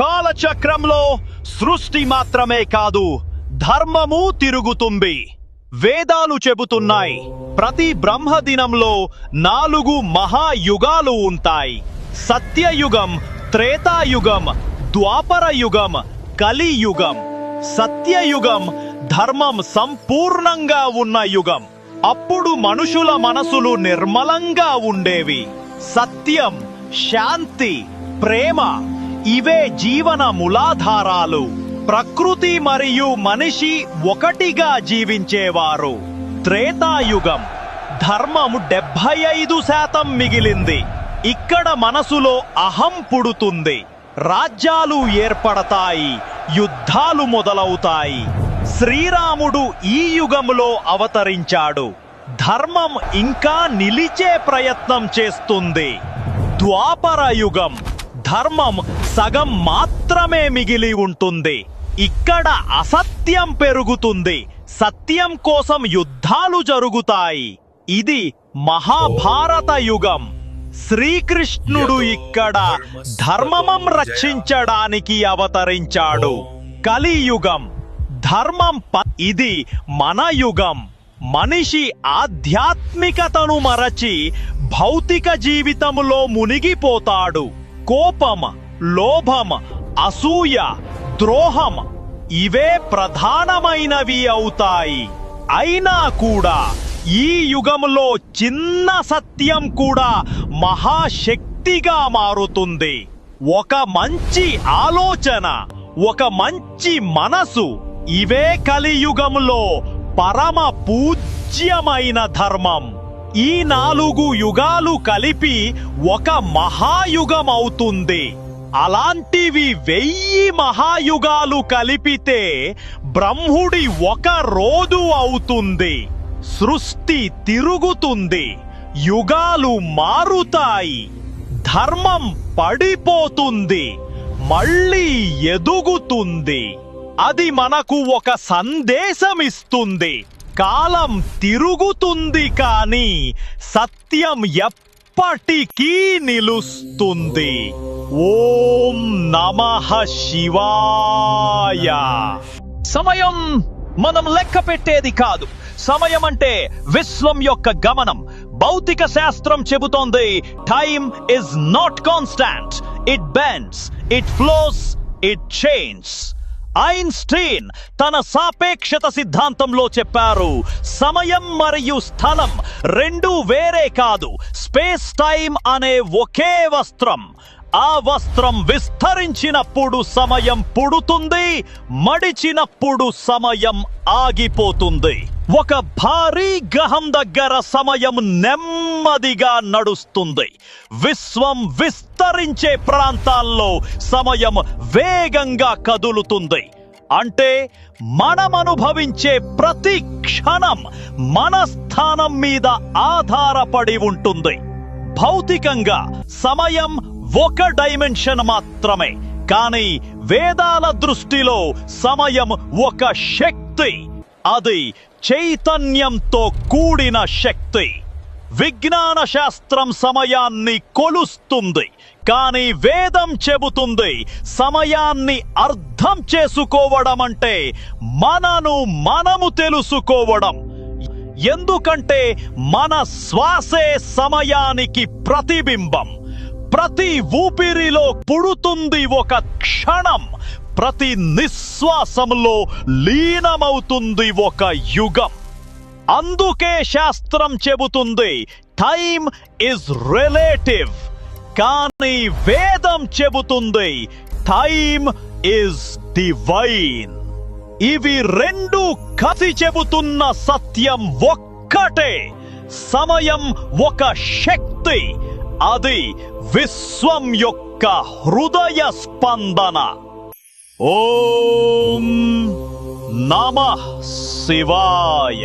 కాలచక్రంలో సృష్టి మాత్రమే కాదు, ధర్మము తిరుగుతుంది. వేదాలు చెబుతున్నాయి, ప్రతి బ్రహ్మదినంలో 4 మహాయుగాలు ఉంటాయి. సత్యయుగం, త్రేతాయుగం, ద్వాపర యుగం, కలియుగం. సత్యయుగం ధర్మం సంపూర్ణంగా ఉన్న యుగం. అప్పుడు మనుషుల మనసులు నిర్మలంగా ఉండేవి. సత్యం, శాంతి, ప్రేమ ఇవే జీవన మూలాధారాలు. ప్రకృతి మరియు మనిషి ఒకటిగా జీవించేవారు. త్రేతాయుగం ధర్మం 75% మిగిలింది. ఇక్కడ మనసులో అహం పుడుతుంది. రాజ్యాలు ఏర్పడతాయి, యుద్ధాలు మొదలవుతాయి. శ్రీరాముడు ఈ యుగంలో అవతరించాడు. ధర్మం ఇంకా నిలిచే ప్రయత్నం చేస్తుంది. ద్వాపర యుగం ధర్మం సగం మాత్రమే మిగిలి ఉంటుంది. ఇక్కడ అసత్యం పెరుగుతుంది. సత్యం కోసం యుద్ధాలు జరుగుతాయి. ఇది మహాభారత యుగం. శ్రీకృష్ణుడు ఇక్కడ ధర్మం రక్షించడానికి అవతరించాడు. కలియుగం ధర్మం ఇది మన యుగం. మనిషి ఆధ్యాత్మికతను మరచి భౌతిక జీవితంలో మునిగిపోతాడు. కోపం, లోభం, అసూయ, ద్రోహం ఇవే ప్రధానమైనవి అవుతాయి. అయినా కూడా ఈ యుగంలో చిన్న సత్యం కూడా మహాశక్తిగా మారుతుంది. ఒక మంచి ఆలోచన, ఒక మంచి మనసు ఇవే కలియుగంలో పరమ పూజ్యమైన ధర్మం. ఈ 4 యుగాలు కలిపి ఒక మహాయుగం అవుతుంది. అలాంటివి 1000 మహాయుగాలు కలిపితే బ్రహ్ముడి ఒక రోజు అవుతుంది. సృష్టి తిరుగుతుంది, యుగాలు మారుతాయి, ధర్మం పడిపోతుంది, మళ్ళీ ఎదుగుతుంది. అది మనకు ఒక సందేశమిస్తుంది. కాలం తిరుగుతుంది, కానీ సత్యం ఎప్పటికీ నిలుస్తుంది. ఓం నమః శివాయ. సమయం మనం లెక్క పెట్టేది కాదు. సమయం అంటే విశ్వం యొక్క గమనం. భౌతిక శాస్త్రం చెబుతోంది, time is not constant. It bends, it flows, it change. Einstein తన సాపేక్షత సిద్ధాంతంలో చెప్పారు, సమయం మరియు స్థలం రెండు వేరే కాదు. స్పేస్ టైం అనే ఒకే వస్త్రం. ఆ వస్త్రం విస్తరించినప్పుడు సమయం పుడుతుంది, మడిచినప్పుడు సమయం ఆగిపోతుంది. ఒక భారీ గ్రహం దగ్గర సమయం నెమ్మదిగా నడుస్తుంది. విశ్వం విస్తరించే ప్రాంతాల్లో సమయం వేగంగా కదులుతుంది. అంటే మనం అనుభవించే ప్రతి క్షణం మన స్థానం మీద ఆధారపడి ఉంటుంది. భౌతికంగా సమయం ఒక డైమెన్షన్ మాత్రమే, కానీ వేదాల దృష్టిలో సమయం ఒక శక్తి. అది చైతన్యంతో కూడిన శక్తి. విజ్ఞాన శాస్త్రం సమయాన్ని కొలుస్తుంది, కానీ వేదం చెబుతుంది సమయాన్ని అర్థం చేసుకోవడం అంటే మనము తెలుసుకోవడం. ఎందుకంటే మన శ్వాసే సమయానికి ప్రతిబింబం. ప్రతి ఊపిరిలో పుడుతుంది ఒక క్షణం. ప్రతి నిశ్వాసంలో లీనమవుతుంది ఒక యుగం. అందుకే శాస్త్రం చెబుతుంది టైమ్ ఇస్ రిలేటివ్, కానీ వేదం చెబుతుంది టైమ్ ఇస్ డివైన్. ఇవి రెండు కలిసి చెబుతున్న సత్యం ఒక్కటే. సమయం ఒక శక్తి. అది విశ్వం యొక్క హృదయ స్పందన. ఓం నమః శివాయ.